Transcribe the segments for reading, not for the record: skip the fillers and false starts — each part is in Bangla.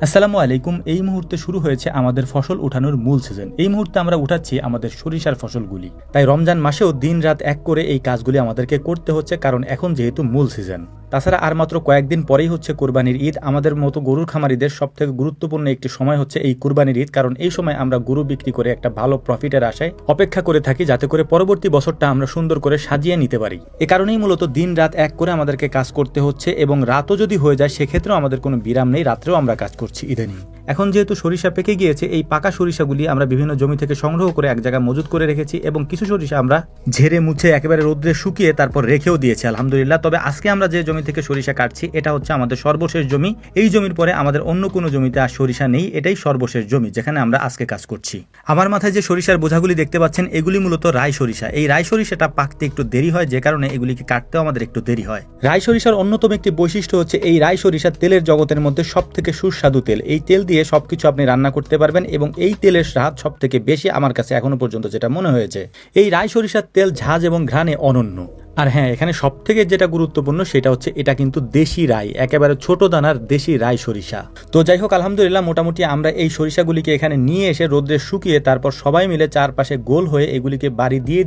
আসসালামু আলাইকুম। এই মুহূর্তে শুরু হয়েছে আমাদের ফসল উঠানোর মূল সিজন। এই মুহূর্তে আমরা উঠাচ্ছি আমাদের সরিষার ফসলগুলি। তাই রমজান মাসেও দিন রাত এক করে এই কাজগুলি আমাদেরকে করতে হচ্ছে, কারণ এখন যেহেতু মূল সিজন। তাছাড়া আর মাত্র কয়েকদিন পরেই হচ্ছে কোরবানির ঈদ। আমাদের মতো গরুর খামারিদের সবথেকে গুরুত্বপূর্ণ একটি সময় হচ্ছে এই কোরবানির ঈদ, কারণ এই সময় আমরা গরু বিক্রি করে একটা ভালো প্রফিটের আশায় অপেক্ষা করে থাকি, যাতে করে পরবর্তী বছরটা আমরা সুন্দর করে সাজিয়ে নিতে পারি। এ কারণেই মূলত দিন রাত এক করে আমাদেরকে কাজ করতে হচ্ছে, এবং রাতও যদি হয়ে যায় সেক্ষেত্রেও আমাদের কোনো বিরাম নেই, রাত্রেও আমরা কাজ করছি ইদানিং। এখন যেহেতু সরিষা পেকে গিয়েছে, এই পাকা সরিষাগুলি আমরা বিভিন্ন জমি থেকে সংগ্রহ করে এক জায়গায় মজুত করে রেখেছি, এবং কিছু সরিষা আমরা ঝেড়ে মুছে একেবারে রোদ্রে শুকিয়ে তারপর রেখেও দিয়েছি আলহামদুলিল্লাহ। তবে আজকে আমরা যে জমি থেকে সরিষা কাটছি এটা হচ্ছে আমাদের সর্বশেষ জমি। এই জমির পরে আমাদের অন্য কোনো জমিতে আর সরিষা নেই, এটাই সর্বশেষ জমি যেখানে আমরা আজকে কাজ করছি। আমার মাথায় যে সরিষার বোঝাগুলি দেখতে পাচ্ছেন এগুলি মূলত রাই সরিষা। এই রাই সরিষাটা পাকতে একটু দেরি হয়, যে কারণে এগুলিকে কাটতেও আমাদের একটু দেরি হয়। রাই সরিষার অন্যতম একটি বৈশিষ্ট্য হচ্ছে এই রাই সরিষা তেলের জগতের মধ্যে সব থেকে সুস্বাদু তেল। এই তেল দিয়ে সবকিছু আপনি রান্না করতে পারবেন, এবং এই তেলের স্বাদ সব থেকে বেশি আমার কাছে এখনো পর্যন্ত যেটা মনে হয়েছে। এই রাই সরিষার তেল ঝাঁজ এবং ঘ্রাণে অনন্য। আর হ্যাঁ, এখানে সব থেকে যেটা গুরুত্বপূর্ণ সেটা হচ্ছে এটা কিন্তু দেশি রাই, একেবারে ছোট দানার দেশি রাই সরিষা। তো যাই হোক, আলহামদুলিল্লাহ মোটামুটি আমরা এই সরিষাগুলিকে এখানে নিয়ে এসে রোদ্রে শুকিয়ে তারপর সবাই মিলে চারপাশে গোল হয়ে এগুলিকে বাড়ি দিয়ে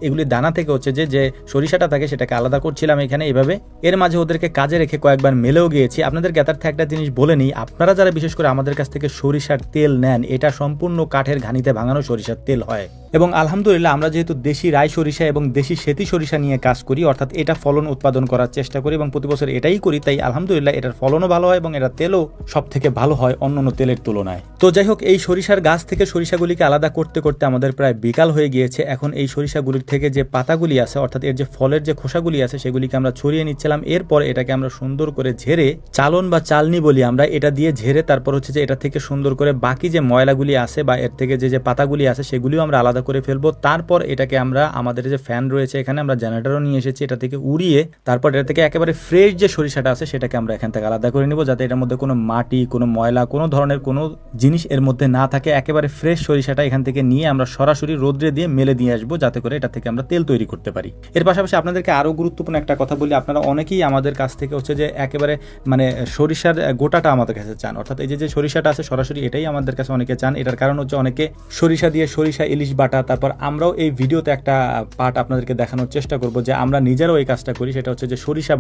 এগুলির দানা থেকে হচ্ছে যে সরিষাটা থাকে সেটাকে আলাদা করছিলাম এখানে এভাবে। এর মাঝে ওদেরকে কাজে রেখে কয়েকবার মেলেও গিয়েছি। আপনাদের জ্ঞাতার্থে একটা জিনিস বলে নিই, আপনারা যারা বিশেষ করে আমাদের কাছ থেকে সরিষার তেল নেন, এটা সম্পূর্ণ কাঠের ঘানিতে ভাঙানো সরিষার তেল হয়। এবং আলহামদুলিল্লাহ আমরা যেহেতু দেশি রাই সরিষা এবং দেশি সেতি সরিষা নিয়ে কাজ করি, অর্থাৎ এটা ফলন উৎপাদন করার চেষ্টা করি এবং প্রতি বছর এটাই করি, তাই আলহামদুলিল্লাহ এটার ফলনও ভালো হয় এবং এটার তেলও সব থেকে ভালো হয় অন্যান্য তেলের তুলনায়। তো যাই হোক, এই সরিষার গাছ থেকে সরিষাগুলিকে আলাদা করতে করতে আমাদের প্রায় বিকাল হয়ে গিয়েছে। এখন এই সরিষাগুলির থেকে যে পাতাগুলি আছে, অর্থাৎ এর যে ফলের যে খোসাগুলি আছে সেগুলিকে আমরা ছড়িয়ে নিচ্ছিলাম। এরপর এটাকে আমরা সুন্দর করে ঝেড়ে, চালন বা চালনি বলি আমরা, এটা দিয়ে ঝেড়ে তারপর হচ্ছে যে এটা থেকে সুন্দর করে বাকি যে ময়লাগুলি আছে বা এর থেকে যে পাতাগুলি আছে সেগুলিও আমরা আলাদা করে ফেলবো। তারপর এটাকে আমরা আমাদের যে ফ্যান রয়েছে এখানে, আমরা জেনারেটরও নিয়ে এসেছি, এটা থেকে উড়িয়ে তারপর এটা থেকে একেবারে ফ্রেশ যে সরিষাটা আছে সেটাকে আমরা এখান থেকে আলাদা করে নিব, যাতে এটার মধ্যে কোনো মাটি, কোনো ময়লা, কোনো ধরনের কোনো জিনিস এর মধ্যে না থাকে। একেবারে ফ্রেশ সরিষাটা এখান থেকে নিয়ে আমরা সরাসরি রোদ্রে দিয়ে মেলে দিয়ে আসবো, যাতে করে এটা থেকে আমরা তেল তৈরি করতে পারি। এর পাশাপাশি আপনাদেরকে আরো গুরুত্বপূর্ণ একটা কথা বলি, আপনারা অনেকেই আমাদের কাছ থেকে হচ্ছে যে একেবারে মানে সরিষার গোটাটা আমাদের কাছে চান, অর্থাৎ এই যে সরিষাটা আছে সরাসরি এটাই আমাদের কাছে অনেকে চান। এটার কারণ হচ্ছে অনেকে সরিষা দিয়ে সরিষা ইলিশ বাটা, তারপর আমরাও এই ভিডিওতে একটা পার্ট আপনাদেরকে দেখানোর চেষ্টা করব যে আমরা নিজেরাও এই কাজটা করি। সেটা হচ্ছে যে সরিষা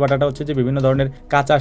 বাটাটা হচ্ছে যে বিভিন্ন ধরনের কাঁচা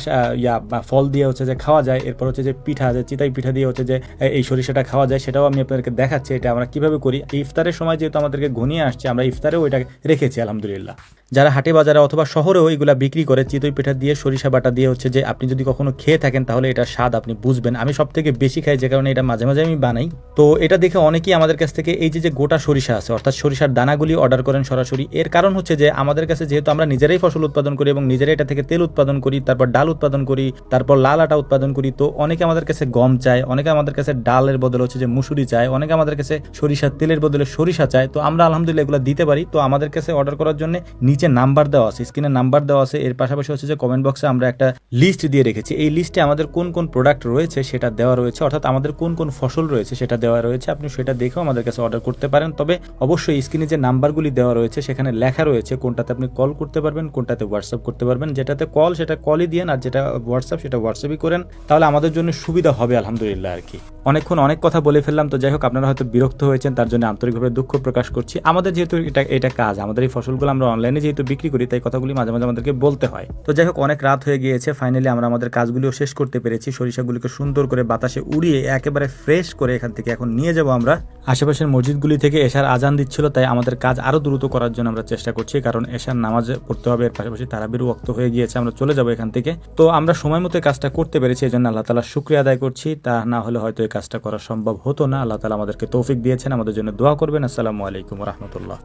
ফল দিয়ে হচ্ছে যে খাওয়া যায়। এরপর হচ্ছে যে পিঠা, যে চিতাই পিঠা দিয়ে হচ্ছে যে এই সরিষাটা খাওয়া যায়, সেটাও আমি আপনাদেরকে দেখাচ্ছি এটা আমরা কিভাবে করি। ইফতারের সময় যেহেতু আমাদেরকে ঘনিয়ে আসছে, আমরা ইফতারেও এটা রেখেছি আলহামদুলিল্লাহ। যারা হাটে বাজারে অথবা শহরেও এগুলা বিক্রি করে চিতই পিঠা দিয়ে সরিষা বাটা দিয়ে হচ্ছে যে আপনি যদি কখনো খেয়ে থাকেন তাহলে এটা স্বাদ আপনি বুঝবেন। আমি সব থেকে বেশি খাই, যে কারণে এটা মাঝে মাঝে আমি বানাই। তো এটা দেখে অনেকেই আমাদের কাছ থেকে এই যে গোটা সরিষা আছে, অর্থাৎ সরিষার দানাগুলি অর্ডার করেন সরাসরি। এর কারণ হচ্ছে যে আমাদের কাছে যেহেতু আমরা নিজেরাই ফসল উৎপাদন করি এবং নিজেরাই এটা থেকে তেল উৎপাদন করি, তারপর ডাল উৎপাদন করি, তারপর লাল আটা উৎপাদন করি, তো অনেকে আমাদের কাছে গম চায়, অনেকে আমাদের কাছে ডালের বদলে হচ্ছে যে মুসুরি চায়, অনেকে আমাদের কাছে সরিষার তেলের বদলে সরিষা চায়। তো আমরা আলহামদুলিল্লাহ এগুলো দিতে পারি। তো আমাদের কাছে অর্ডার করার জন্য নিচে নাম্বার দেওয়া আছে, স্ক্রিনে নাম্বার দেওয়া আছে। এর পাশাপাশি হচ্ছে যে কমেন্ট বক্সে আমরা একটা লিস্ট দিয়ে রেখেছি। এই লিস্টে আমাদের কোন কোন প্রোডাক্ট রয়েছে সেটা দেওয়া রয়েছে, অর্থাৎ আমাদের কোন কোন ফসল রয়েছে সেটা দেওয়া রয়েছে। আপনি সেটা দেখেও আমাদের কাছে অর্ডার করতে পারেন। তবে অবশ্যই স্ক্রিনে যে নাম্বারগুলি দেওয়া রয়েছে সেখানে লেখা রয়েছে কোনটাতে আপনি কল করতে পারবেন, কোনটাতে হোয়াটসঅ্যাপ করতে পারবেন। যেটাতে কল সেটা কলই দিয়েন, আর যেটা হোয়াটসঅ্যাপ সেটা হোয়াটসঅ্যাপই করেন, তাহলে আমাদের জন্য সুবিধা হবে আলহামদুলিল্লাহ আর কি। অনেকক্ষণ অনেক কথা বলে ফেললাম। তো যাই হোক, আপনারা হয়তো বিরক্ত হয়েছেন, তার জন্য আন্তরিকভাবে দুঃখ প্রকাশ করছি। আমাদের যেহেতু এটা কাজ, আমাদের এই ফসলগুলো আমরা অনলাইনে যেহেতু বিক্রি করি, তাই কথাগুলি মাঝে মাঝে আমাদেরকে বলতে হয়। তো যাই হোক, অনেক রাত হয়ে গিয়েছে, ফাইনালি আমরা আমাদের কাজগুলিও শেষ করতে পেরেছি। সরিষাগুলিকে সুন্দর করে বাতাসে উড়িয়ে একেবারে ফ্রেশ করে এখান থেকে এখন নিয়ে যাব আমরা। আশেপাশের মসজিদগুলি থেকে এশার আজান দিচ্ছিল, তাই আমাদের কাজ আরো দ্রুত করার জন্য আমরা চেষ্টা করছি, কারণ এশার নামাজ পড়তে হবে। এর পাশাপাশি তারাবির ওয়াক্ত হয়ে গিয়েছে, আমরা চলে যাব এখান থেকে। তো আমরা সময় মতো কাজটা করতে পেরেছি, এই জন্য আল্লাহ তাআলার শুকরিয়া আদায় করছি। তা না হলে হয়তো এই কাজটা করা সম্ভব হতো না। আল্লাহ তাআলা আমাদেরকে তৌফিক দিয়েছেন। আমাদের জন্য দোয়া করবেন। আসসালামু আলাইকুম ওয়া রাহমাতুল্লাহ।